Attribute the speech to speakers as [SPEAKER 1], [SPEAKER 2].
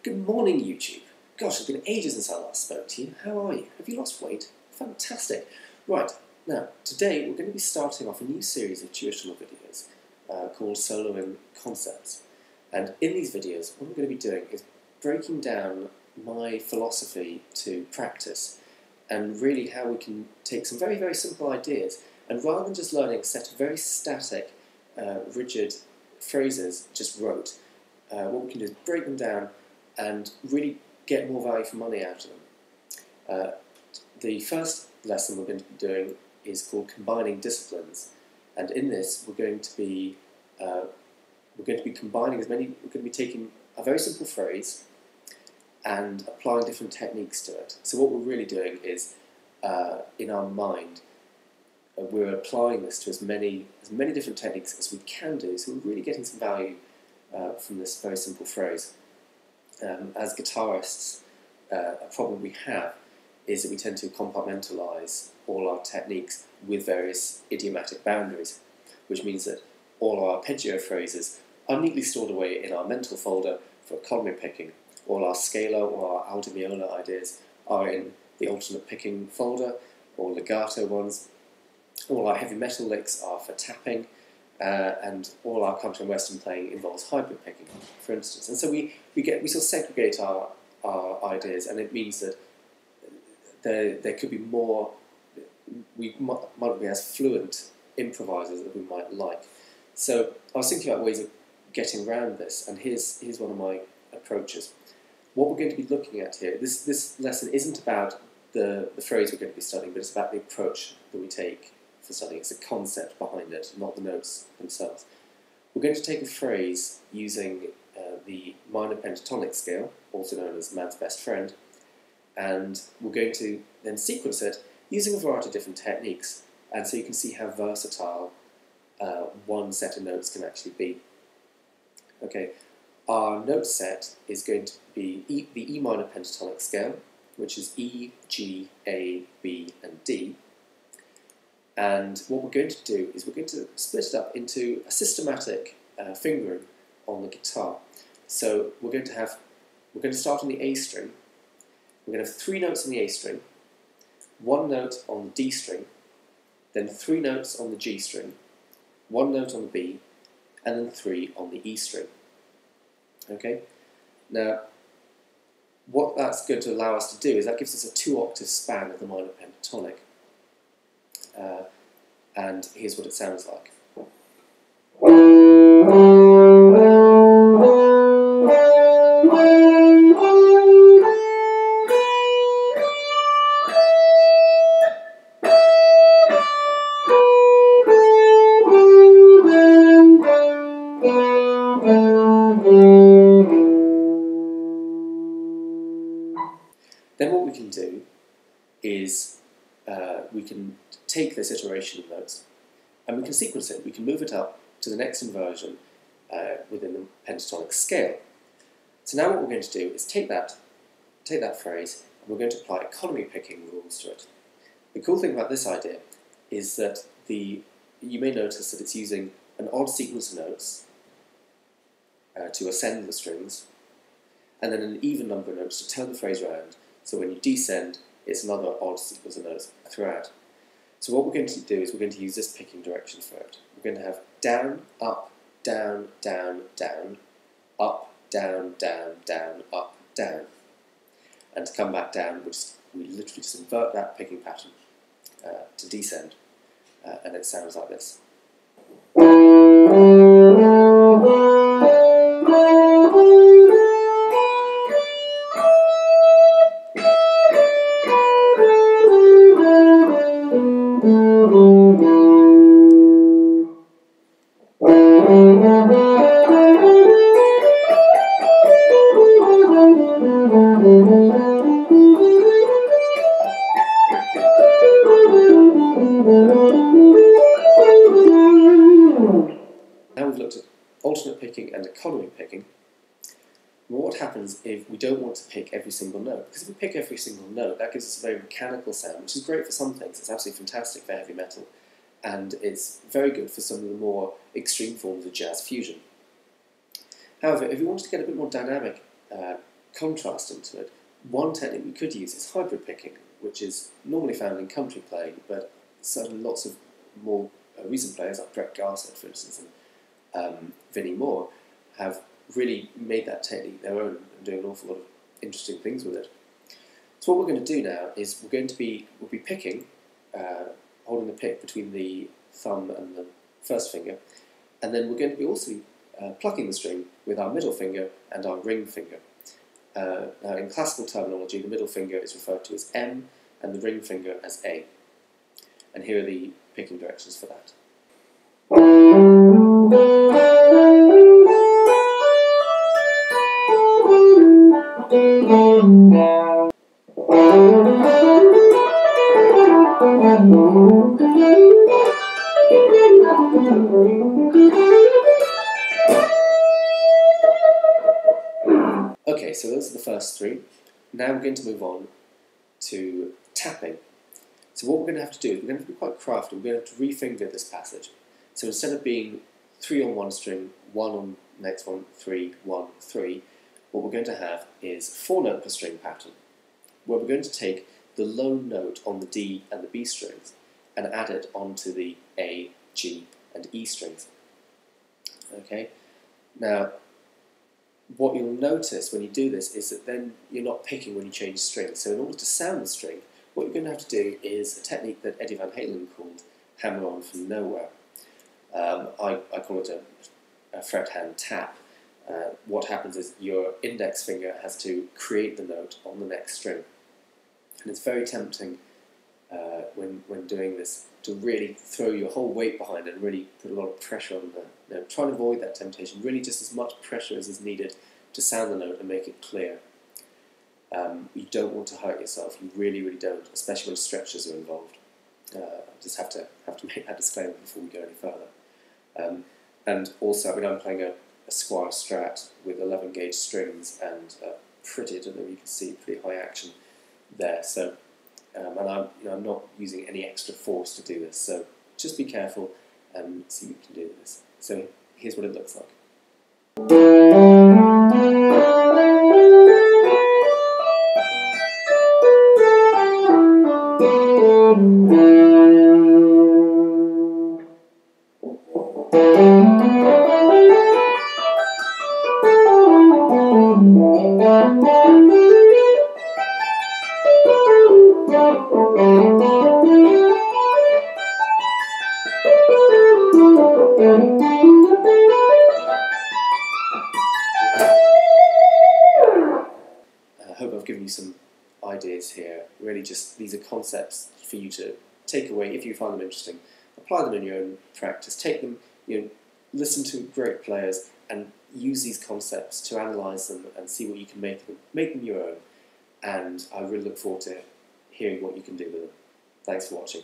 [SPEAKER 1] Good morning, YouTube. Gosh, it's been ages since I last spoke to you. How are you? Have you lost weight? Fantastic. Right, now, today we're going to be starting off a new series of tuitional videos called Soloing Concepts. And in these videos, what we're going to be doing is breaking down my philosophy to practice and really how we can take some very, very simple ideas and rather than just learning a set of very static, rigid phrases just rote, what we can do is break them down and really get more value for money out of them. The first lesson we're going to be doing is called Combining Disciplines, and in this we're going to be combining we're going to be taking a very simple phrase and applying different techniques to it. So what we're really doing is, in our mind, we're applying this to as many different techniques as we can do, so we're really getting some value from this very simple phrase. As guitarists, a problem we have is that we tend to compartmentalise all our techniques with various idiomatic boundaries, which means that all our arpeggio phrases are neatly stored away in our mental folder for economy picking. All our scala or our alto viola ideas are in the alternate picking folder, or legato ones. All our heavy metal licks are for tapping, and all our country and western playing involves hybrid picking, for instance. And so we sort of segregate our ideas, and it means that there could be more. We might not be as fluent improvisers as we might like. So I was thinking about ways of getting around this, and here's one of my approaches. What we're going to be looking at here, this lesson isn't about the phrase we're going to be studying, but it's about the approach that we take for studying. It's the concept behind it, not the notes themselves. We're going to take a phrase using the minor pentatonic scale, also known as man's best friend, and we're going to then sequence it using a variety of different techniques, and so you can see how versatile one set of notes can actually be. Okay, our note set is going to be the E minor pentatonic scale, which is E, G, A, B, and D. And what we're going to do is we're going to split it up into a systematic fingering on the guitar. So we're going to start on the A string. We're going to have 3 notes on the A string, 1 note on the D string, then 3 notes on the G string, 1 note on the B, and then 3 on the E string. Okay? Now, what that's going to allow us to do is that gives us a 2-octave span of the minor pentatonic. And here's what it sounds like. Then what we can do is we can take this iteration of notes and we can sequence it. We can move it up to the next inversion within the pentatonic scale. So now what we're going to do is take that phrase and we're going to apply economy picking rules to it. The cool thing about this idea is that you may notice that it's using an odd sequence of notes to ascend the strings, and then an even number of notes to turn the phrase around. So when you descend, it's another odd sequence of notes throughout. So what we're going to do is we're going to use this picking direction for it. We're going to have down, up, down, down, down, up, down, down, down, up, down. And to come back down, we literally just invert that picking pattern to descend. And it sounds like this. Now we've looked at alternate picking and economy picking. What happens if we don't want to pick every single note? Because if we pick every single note, that gives us a very mechanical sound, which is great for some things. It's absolutely fantastic for heavy metal, and it's very good for some of the more extreme forms of jazz fusion. However, if we wanted to get a bit more dynamic contrast into it, one technique we could use is hybrid picking, which is normally found in country playing, but certainly lots of more recent players like Brett Garsed, for instance, and Vinnie Moore have really made that technique their own and doing an awful lot of interesting things with it. So what we're going to do now is we'll be picking, holding the pick between the thumb and the first finger, and then we're going to be also plucking the string with our middle finger and our ring finger. Now in classical terminology, the middle finger is referred to as M and the ring finger as A. And here are the picking directions for that. Okay, so those are the first three. Now we're going to move on to tapping. So what we're going to have to do is we're going to have to be quite crafty. We're going to have to refinger this passage. So instead of being 3 on one string, 1 on the next one, 3, 1, 3, what we're going to have is 4-note per string pattern, where we're going to take the lone note on the D and the B strings and add it onto the A, G, and E strings. Okay. Now, what you'll notice when you do this is that then you're not picking when you change strings. So in order to sound the string, what you're going to have to do is a technique that Eddie Van Halen called hammer on from nowhere. I call it a fret hand tap. What happens is your index finger has to create the note on the next string. And it's very tempting when doing this to really throw your whole weight behind it and really put a lot of pressure on the note. Try and avoid that temptation. Really just as much pressure as is needed to sound the note and make it clear. You don't want to hurt yourself. You really, really don't, especially when stretches are involved. Just have to make that disclaimer before we go any further. And also, I mean, I'm playing a Squire Strat with 11 gauge strings and pretty, I don't know if you can see, pretty high action there. So, and I'm not using any extra force to do this. So just be careful and see what you can do with this. So here's what it looks like. I hope I've given you some ideas here. Really just, these are concepts for you to take away if you find them interesting. Apply them in your own practice. Take them, listen to great players and use these concepts to analyse them and see what you can make them your own. And I really look forward to hearing what you can do with them. Thanks for watching.